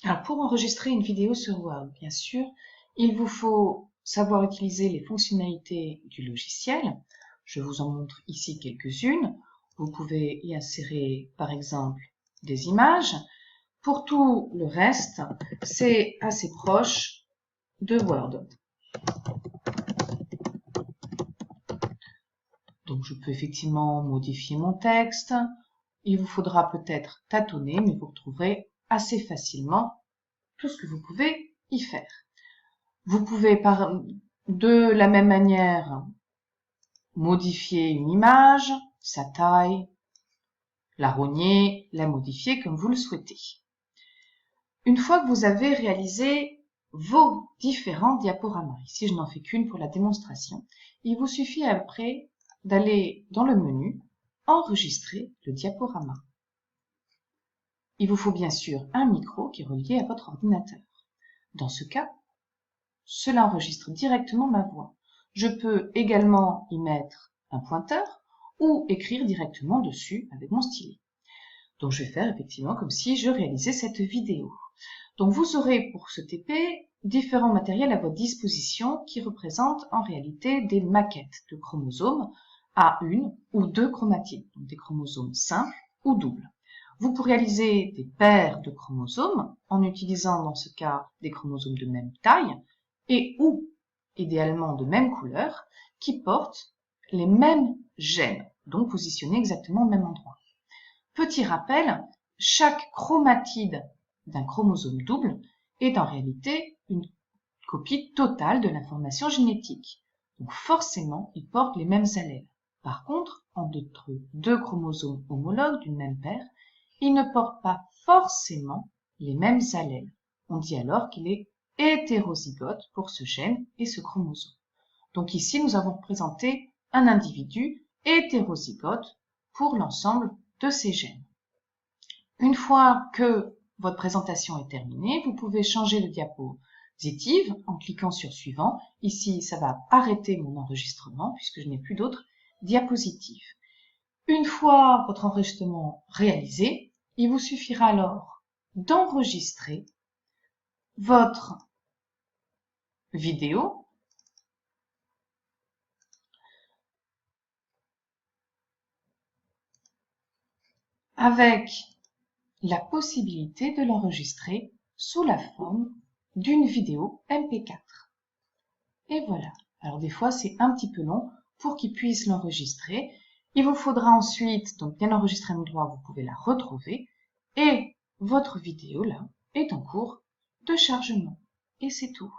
Alors, pour enregistrer une vidéo sur Word, bien sûr, il vous faut savoir utiliser les fonctionnalités du logiciel. Je vous en montre ici quelques-unes. Vous pouvez y insérer, par exemple, des images. Pour tout le reste, c'est assez proche de Word. Donc, je peux effectivement modifier mon texte. Il vous faudra peut-être tâtonner, mais vous retrouverez assez facilement tout ce que vous pouvez y faire. Vous pouvez de la même manière modifier une image, sa taille, la rogner, la modifier comme vous le souhaitez. Une fois que vous avez réalisé vos différents diaporamas, ici je n'en fais qu'une pour la démonstration, il vous suffit après d'aller dans le menu « Enregistrer le diaporama ». Il vous faut bien sûr un micro qui est relié à votre ordinateur. Dans ce cas, cela enregistre directement ma voix. Je peux également y mettre un pointeur ou écrire directement dessus avec mon stylet. Donc je vais faire effectivement comme si je réalisais cette vidéo. Donc vous aurez pour ce TP différents matériels à votre disposition qui représentent en réalité des maquettes de chromosomes à une ou deux chromatides, donc des chromosomes simples ou doubles. Vous pouvez réaliser des paires de chromosomes en utilisant dans ce cas des chromosomes de même taille et ou idéalement de même couleur qui portent les mêmes gènes, donc positionnés exactement au même endroit. Petit rappel, chaque chromatide d'un chromosome double est en réalité une copie totale de l'information génétique. Donc forcément, ils portent les mêmes allèles. Par contre, entre deux chromosomes homologues d'une même paire, ils ne portent pas forcément les mêmes allèles. On dit alors qu'il est hétérozygote pour ce gène et ce chromosome. Donc ici, nous avons représenté un individu hétérozygote pour l'ensemble de ces gènes. Une fois que votre présentation est terminée, vous pouvez changer de diapositive en cliquant sur suivant. Ici, ça va arrêter mon enregistrement puisque je n'ai plus d'autres diapositives. Une fois votre enregistrement réalisé, il vous suffira alors d'enregistrer votre vidéo avec la possibilité de l'enregistrer sous la forme d'une vidéo MP4. Et voilà. Alors des fois, c'est un petit peu long pour qu'il puisse l'enregistrer. Il vous faudra ensuite, donc bien enregistrer un endroit, vous pouvez la retrouver. Et votre vidéo, là, est en cours de chargement. Et c'est tout.